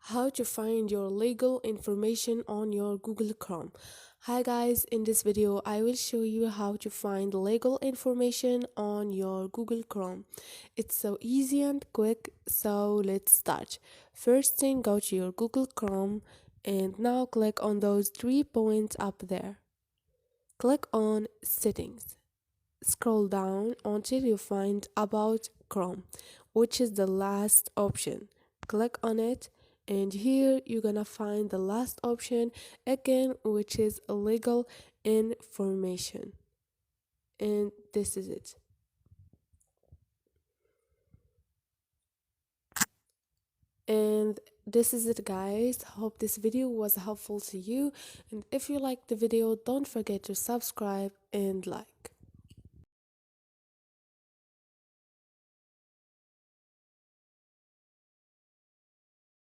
How to find your legal information on your Google Chrome. Hi guys, in this video I will show you how to find legal information on your Google Chrome. It's so easy and quick, so let's start. First thing, go to your Google Chrome and now click on those 3 points up there. Click on settings. Scroll down until you find About Chrome, which is the last option. Click on it, and here you're gonna find the last option again, which is legal information. And this is it. And this is it, guys. Hope this video was helpful to you. And if you liked the video, don't forget to subscribe and like.